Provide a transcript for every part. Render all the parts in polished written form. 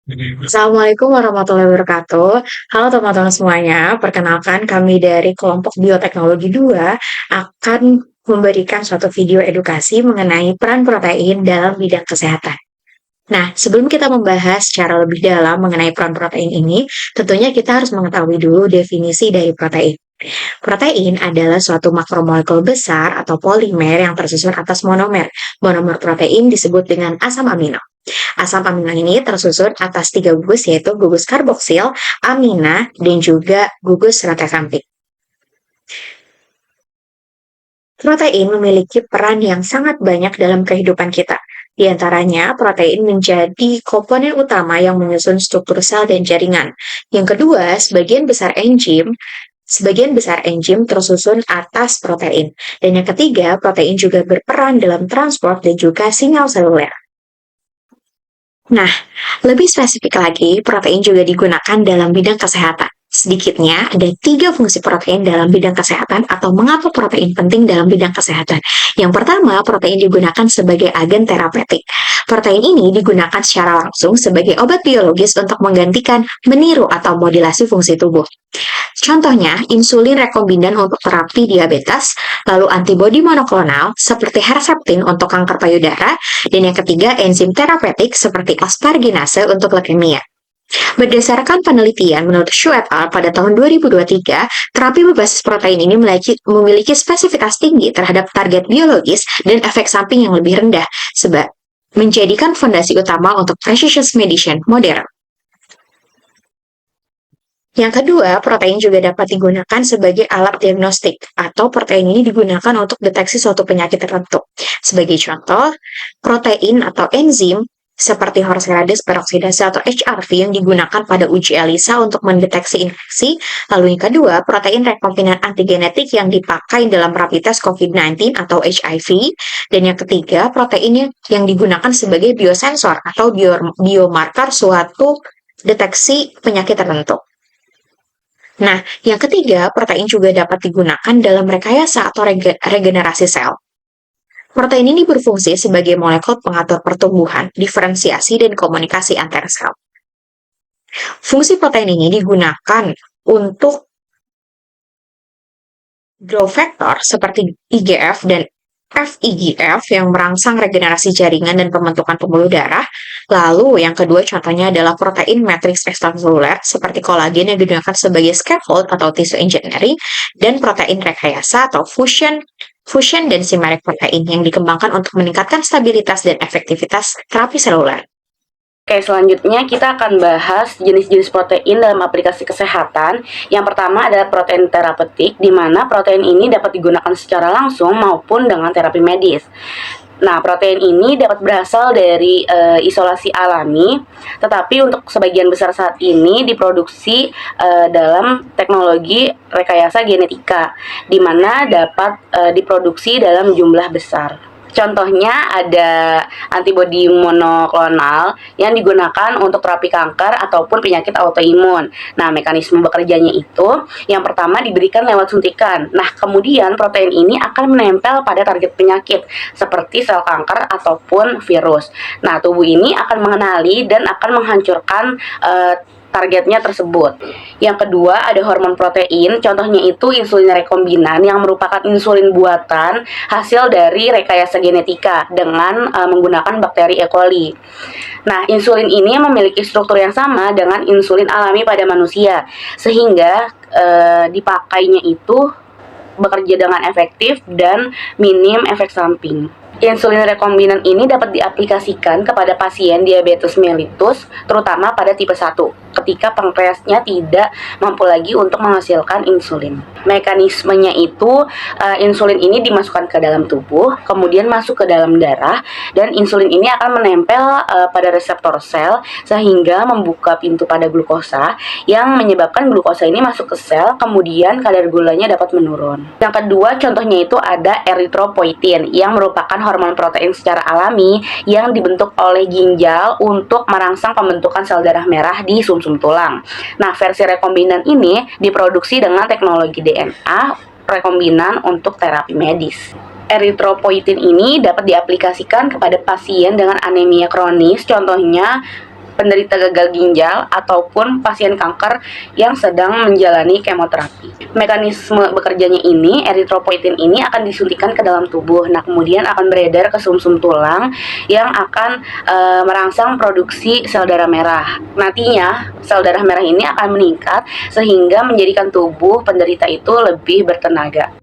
Assalamualaikum warahmatullahi wabarakatuh. Halo teman-teman semuanya, perkenalkan kami dari kelompok Bioteknologi 2 akan memberikan suatu video edukasi mengenai peran protein dalam bidang kesehatan. Nah, sebelum kita membahas secara lebih dalam mengenai peran protein ini, tentunya kita harus mengetahui dulu definisi dari protein. Protein adalah suatu makromolekul besar atau polimer yang tersusun atas monomer. Monomer protein disebut dengan asam amino. Asam amino ini tersusun atas 3 gugus, yaitu gugus karboksil, amina, dan juga gugus ratasampik. Protein memiliki peran yang sangat banyak dalam kehidupan kita. Di antaranya, protein menjadi komponen utama yang menyusun struktur sel dan jaringan. Yang kedua, sebagian besar enzim tersusun atas protein. Dan yang ketiga, protein juga berperan dalam transport dan juga sinyal seluler. Nah, lebih spesifik lagi, protein juga digunakan dalam bidang kesehatan. Sedikitnya, ada 3 fungsi protein dalam bidang kesehatan atau mengapa protein penting dalam bidang kesehatan. Yang pertama, protein digunakan sebagai agen terapeutik. Protein ini digunakan secara langsung sebagai obat biologis untuk menggantikan, meniru, atau modulasi fungsi tubuh. Contohnya, insulin rekombinan untuk terapi diabetes, lalu antibodi monoklonal seperti Herceptin untuk kanker payudara, dan yang ketiga enzim terapeutik seperti asparginase untuk leukemia. Berdasarkan penelitian menurut Xu et al. Pada tahun 2023, terapi berbasis protein ini memiliki spesifikasi tinggi terhadap target biologis dan efek samping yang lebih rendah, sebab menjadikan fondasi utama untuk precision medicine modern. Yang kedua, protein juga dapat digunakan sebagai alat diagnostik, atau protein ini digunakan untuk deteksi suatu penyakit tertentu. Sebagai contoh, protein atau enzim seperti horserades peroksidase atau HRV yang digunakan pada uji ELISA untuk mendeteksi infeksi. Lalu yang kedua, protein rekombinan antigenetik yang dipakai dalam rapid test COVID-19 atau HIV. Dan yang ketiga, protein yang digunakan sebagai biosensor atau biomarker suatu deteksi penyakit tertentu. Nah, yang ketiga, protein juga dapat digunakan dalam rekayasa atau regenerasi sel. Protein ini berfungsi sebagai molekul pengatur pertumbuhan, diferensiasi, dan komunikasi antar sel. Fungsi protein ini digunakan untuk growth factor seperti IGF dan FIGF yang merangsang regenerasi jaringan dan pembentukan pembuluh darah. Lalu yang kedua contohnya adalah protein matriks ekstraseluler seperti kolagen yang digunakan sebagai scaffold atau tissue engineering, dan protein rekayasa atau fusion dan simerik protein yang dikembangkan untuk meningkatkan stabilitas dan efektivitas terapi seluler. Oke, selanjutnya kita akan bahas jenis-jenis protein dalam aplikasi kesehatan. Yang pertama adalah protein terapeutik, di mana protein ini dapat digunakan secara langsung maupun dengan terapi medis. Nah, protein ini dapat berasal dari isolasi alami, tetapi untuk sebagian besar saat ini diproduksi dalam teknologi rekayasa genetika, di mana dapat diproduksi dalam jumlah besar. Contohnya ada antibodi monoklonal yang digunakan untuk terapi kanker ataupun penyakit autoimun. Nah, mekanisme bekerjanya itu yang pertama diberikan lewat suntikan. Nah, kemudian protein ini akan menempel pada target penyakit seperti sel kanker ataupun virus. Nah, tubuh ini akan mengenali dan akan menghancurkan targetnya tersebut. Yang kedua ada hormon protein, contohnya itu insulin rekombinan yang merupakan insulin buatan hasil dari rekayasa genetika dengan menggunakan bakteri E. coli. Nah, insulin ini memiliki struktur yang sama dengan insulin alami pada manusia, sehingga dipakainya itu bekerja dengan efektif dan minim efek samping. Insulin rekombinan ini dapat diaplikasikan kepada pasien diabetes mellitus, terutama pada tipe 1, ketika pankreasnya tidak mampu lagi untuk menghasilkan insulin. Mekanismenya itu, insulin ini dimasukkan ke dalam tubuh, kemudian masuk ke dalam darah, dan insulin ini akan menempel pada reseptor sel, sehingga membuka pintu pada glukosa, yang menyebabkan glukosa ini masuk ke sel, kemudian kadar gulanya dapat menurun. Yang kedua, contohnya itu ada eritropoietin, yang merupakan hormon protein secara alami yang dibentuk oleh ginjal untuk merangsang pembentukan sel darah merah di sumsum tulang. Nah, versi rekombinan ini diproduksi dengan teknologi DNA rekombinan untuk terapi medis. Eritropoietin ini dapat diaplikasikan kepada pasien dengan anemia kronis, contohnya penderita gagal ginjal, ataupun pasien kanker yang sedang menjalani kemoterapi. Mekanisme bekerjanya ini, eritropoietin ini akan disuntikan ke dalam tubuh. Nah, kemudian akan beredar ke sumsum tulang yang akan merangsang produksi sel darah merah. Nantinya, sel darah merah ini akan meningkat sehingga menjadikan tubuh penderita itu lebih bertenaga.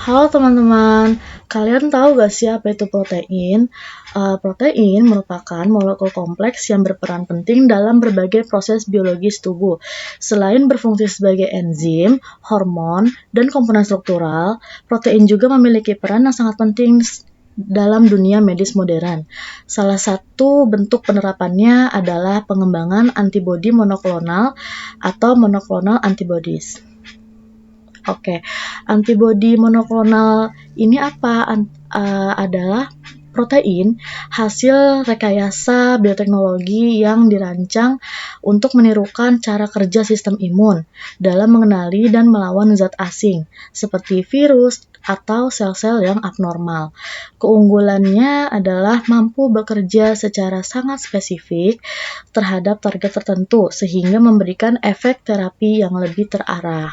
Halo teman-teman, kalian tahu gak sih apa itu protein? Protein merupakan molekul kompleks yang berperan penting dalam berbagai proses biologis tubuh. Selain berfungsi sebagai enzim, hormon, dan komponen struktural, protein juga memiliki peran yang sangat penting dalam dunia medis modern. Salah satu bentuk penerapannya adalah pengembangan antibodi monoklonal atau monoclonal antibodies. Oke, antibodi monoklonal ini apa? Adalah protein hasil rekayasa bioteknologi yang dirancang untuk menirukan cara kerja sistem imun dalam mengenali dan melawan zat asing seperti virus atau sel-sel yang abnormal. Keunggulannya adalah mampu bekerja secara sangat spesifik terhadap target tertentu sehingga memberikan efek terapi yang lebih terarah.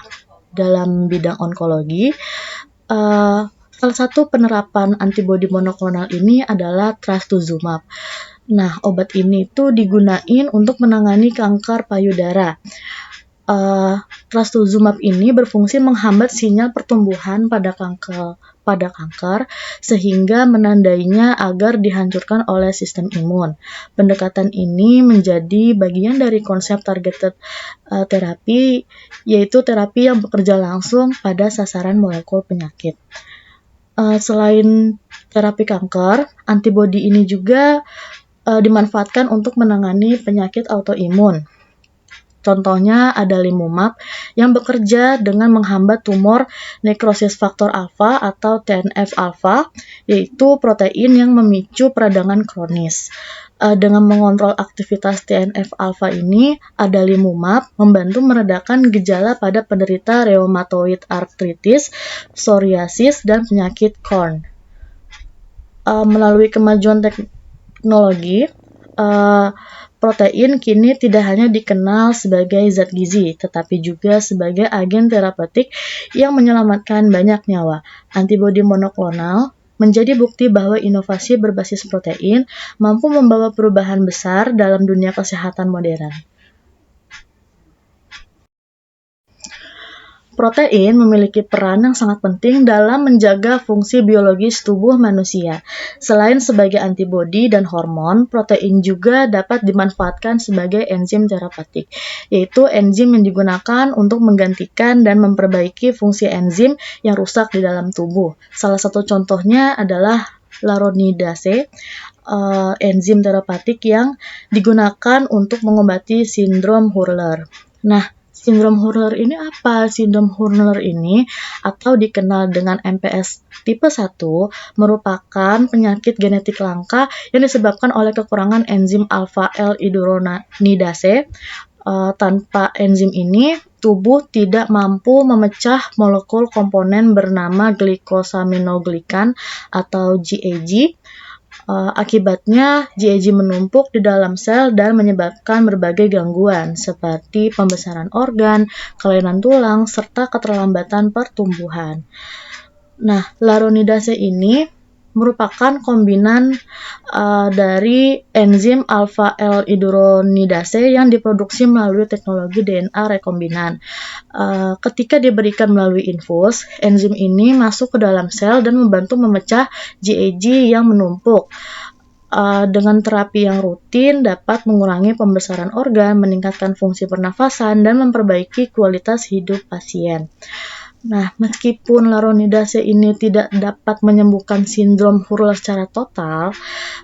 Dalam bidang onkologi, salah satu penerapan antibodi monoklonal ini adalah trastuzumab. Nah, obat ini tuh digunain untuk menangani kanker payudara. Trastuzumab ini berfungsi menghambat sinyal pertumbuhan pada kanker sehingga menandainya agar dihancurkan oleh sistem imun. Pendekatan ini menjadi bagian dari konsep targeted terapi, yaitu terapi yang bekerja langsung pada sasaran molekul penyakit. Selain terapi kanker, antibodi ini juga dimanfaatkan untuk menangani penyakit autoimun. Contohnya ada limumab yang bekerja dengan menghambat tumor nekrosis faktor alfa atau TNF-alfa, yaitu protein yang memicu peradangan kronis. Dengan mengontrol aktivitas TNF-alfa ini, adalimumab membantu meredakan gejala pada penderita rheumatoid arthritis, psoriasis, dan penyakit Crohn. Melalui kemajuan teknologi, protein kini tidak hanya dikenal sebagai zat gizi, tetapi juga sebagai agen terapeutik yang menyelamatkan banyak nyawa. Antibodi monoklonal menjadi bukti bahwa inovasi berbasis protein mampu membawa perubahan besar dalam dunia kesehatan modern. Protein memiliki peran yang sangat penting dalam menjaga fungsi biologis tubuh manusia. Selain sebagai antibodi dan hormon, protein juga dapat dimanfaatkan sebagai enzim terapeutik, yaitu enzim yang digunakan untuk menggantikan dan memperbaiki fungsi enzim yang rusak di dalam tubuh. Salah satu contohnya adalah laronidase, enzim terapeutik yang digunakan untuk mengobati sindrom Hurler. Nah, sindrom Hurler ini apa? Sindrom Hurler ini atau dikenal dengan MPS tipe 1 merupakan penyakit genetik langka yang disebabkan oleh kekurangan enzim alpha-L-hidroronidase. Tanpa enzim ini, tubuh tidak mampu memecah molekul komponen bernama glikosaminoglikan atau GAG. Akibatnya, GAG menumpuk di dalam sel dan menyebabkan berbagai gangguan seperti pembesaran organ, kelainan tulang, serta keterlambatan pertumbuhan. Nah, laronidase ini merupakan kombinan dari enzim alpha-L-hidroronidase yang diproduksi melalui teknologi DNA rekombinan. Ketika diberikan melalui infus, enzim ini masuk ke dalam sel dan membantu memecah GAG yang menumpuk. Dengan terapi yang rutin dapat mengurangi pembesaran organ, meningkatkan fungsi pernafasan, dan memperbaiki kualitas hidup pasien. Nah, meskipun laronidase ini tidak dapat menyembuhkan sindrom Hurler secara total,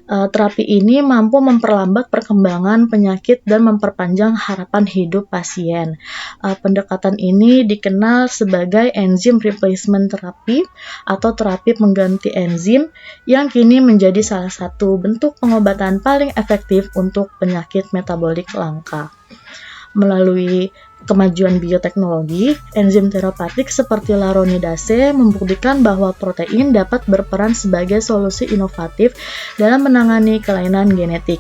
terapi ini mampu memperlambat perkembangan penyakit dan memperpanjang harapan hidup pasien. Pendekatan ini dikenal sebagai enzim replacement therapy atau terapi pengganti enzim yang kini menjadi salah satu bentuk pengobatan paling efektif untuk penyakit metabolik langka. Melalui kemajuan bioteknologi, enzim terapeutik seperti laronidase membuktikan bahwa protein dapat berperan sebagai solusi inovatif dalam menangani kelainan genetik.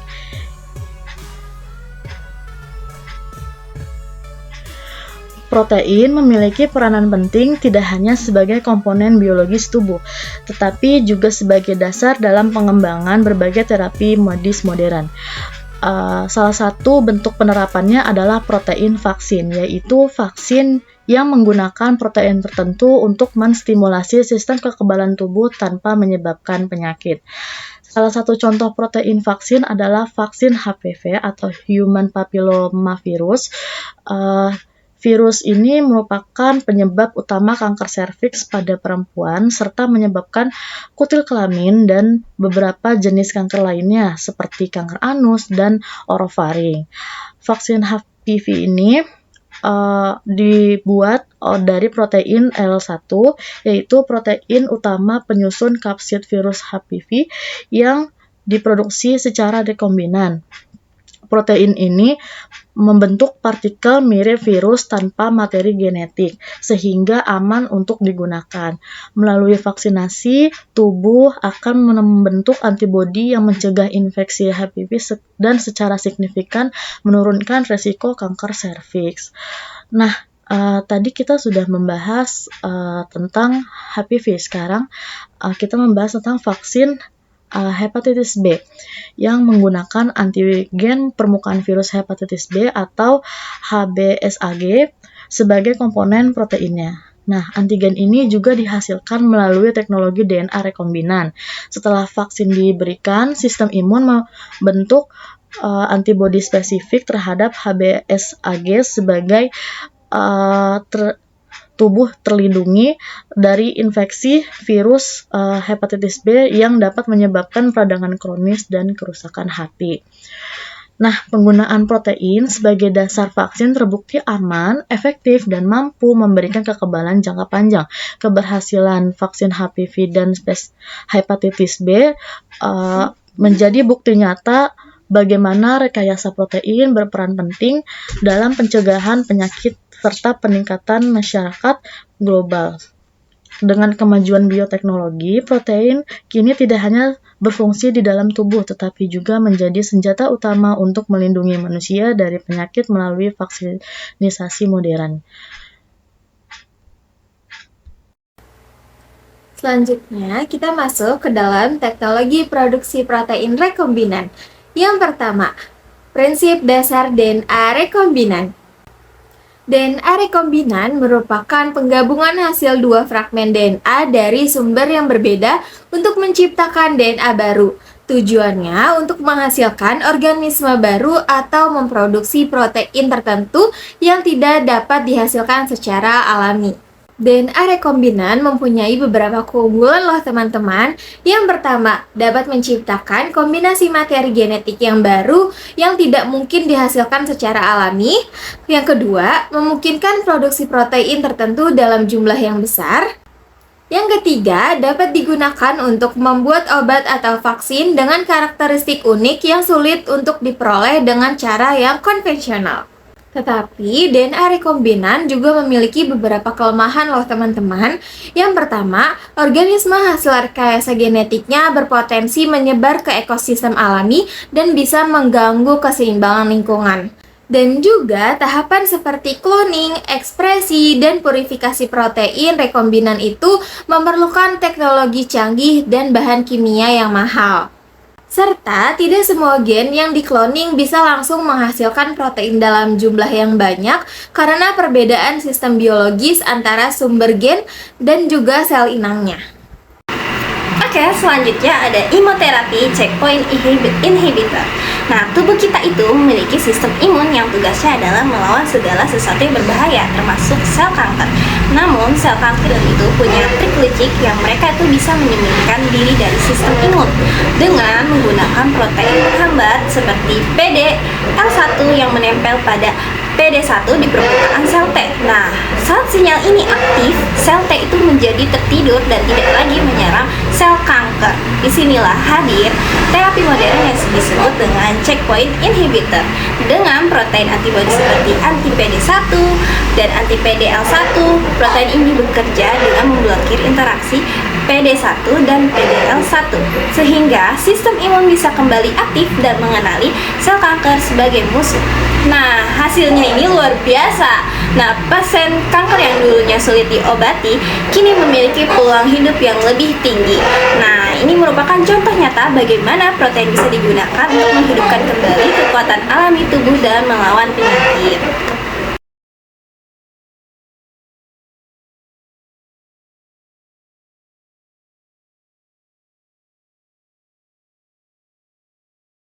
protein memiliki peranan penting tidak hanya sebagai komponen biologis tubuh, tetapi juga sebagai dasar dalam pengembangan berbagai terapi medis modern. Salah satu bentuk penerapannya adalah protein vaksin, yaitu vaksin yang menggunakan protein tertentu untuk menstimulasi sistem kekebalan tubuh tanpa menyebabkan penyakit. Salah satu contoh protein vaksin adalah vaksin HPV atau Human Papillomavirus. Virus ini merupakan penyebab utama kanker serviks pada perempuan serta menyebabkan kutil kelamin dan beberapa jenis kanker lainnya seperti kanker anus dan orofaring. Vaksin HPV ini dibuat dari protein L1, yaitu protein utama penyusun kapsid virus HPV yang diproduksi secara rekombinan. Protein ini membentuk partikel mirip virus tanpa materi genetik, sehingga aman untuk digunakan. Melalui vaksinasi, tubuh akan membentuk antibodi yang mencegah infeksi HPV dan secara signifikan menurunkan resiko kanker serviks. Nah, tadi kita sudah membahas tentang HPV. Sekarang kita membahas tentang vaksin hepatitis B yang menggunakan antigen permukaan virus hepatitis B atau HBsAg sebagai komponen proteinnya. Nah, antigen ini juga dihasilkan melalui teknologi DNA rekombinan. Setelah vaksin diberikan, sistem imun membentuk antibodi spesifik terhadap HBsAg sebagai tubuh terlindungi dari infeksi virus hepatitis B yang dapat menyebabkan peradangan kronis dan kerusakan hati. Nah, penggunaan protein sebagai dasar vaksin terbukti aman, efektif, dan mampu memberikan kekebalan jangka panjang. Keberhasilan vaksin HPV dan hepatitis B menjadi bukti nyata bagaimana rekayasa protein berperan penting dalam pencegahan penyakit serta peningkatan masyarakat global. Dengan kemajuan bioteknologi, protein kini tidak hanya berfungsi di dalam tubuh, tetapi juga menjadi senjata utama untuk melindungi manusia dari penyakit melalui vaksinisasi modern. Selanjutnya, kita masuk ke dalam teknologi produksi protein rekombinan. Yang pertama, prinsip dasar DNA rekombinan. DNA rekombinan merupakan penggabungan hasil dua fragmen DNA dari sumber yang berbeda untuk menciptakan DNA baru. Tujuannya untuk menghasilkan organisme baru atau memproduksi protein tertentu yang tidak dapat dihasilkan secara alami. DNA rekombinan mempunyai beberapa keunggulan loh teman-teman. Yang pertama, dapat menciptakan kombinasi materi genetik yang baru yang tidak mungkin dihasilkan secara alami. Yang kedua, memungkinkan produksi protein tertentu dalam jumlah yang besar. Yang ketiga, dapat digunakan untuk membuat obat atau vaksin dengan karakteristik unik yang sulit untuk diperoleh dengan cara yang konvensional. Tetapi DNA rekombinan juga memiliki beberapa kelemahan loh teman-teman. Yang pertama, organisme hasil rekayasa genetiknya berpotensi menyebar ke ekosistem alami dan bisa mengganggu keseimbangan lingkungan. Dan juga tahapan seperti cloning, ekspresi, dan purifikasi protein rekombinan itu memerlukan teknologi canggih dan bahan kimia yang mahal. Serta tidak semua gen yang dikloning bisa langsung menghasilkan protein dalam jumlah yang banyak karena perbedaan sistem biologis antara sumber gen dan juga sel inangnya. Oke, selanjutnya ada immunotherapy checkpoint inhibitor. Nah, tubuh kita itu memiliki sistem imun yang tugasnya adalah melawan segala sesuatu yang berbahaya, termasuk sel kanker. Namun, sel kanker itu punya trik licik yang mereka itu bisa menyembunyikan diri dari sistem imun dengan menggunakan protein penghambat seperti PD-L1 yang menempel pada PD1 di permukaan sel T. Nah, saat sinyal ini aktif, sel T itu menjadi tertidur dan tidak lagi menyerang sel kanker. Disinilah hadir terapi modern yang disebut dengan checkpoint inhibitor. Dengan protein antibodi seperti anti-PD1 dan anti-PD-L1, protein ini bekerja dengan memblokir interaksi PD1 dan PDL1, sehingga sistem imun bisa kembali aktif dan mengenali sel kanker sebagai musuh. Nah, hasilnya ini luar biasa. Nah, pasien kanker yang dulunya sulit diobati kini memiliki peluang hidup yang lebih tinggi. Nah, ini merupakan contoh nyata bagaimana protein bisa digunakan untuk menghidupkan kembali kekuatan alami tubuh dan melawan penyakit.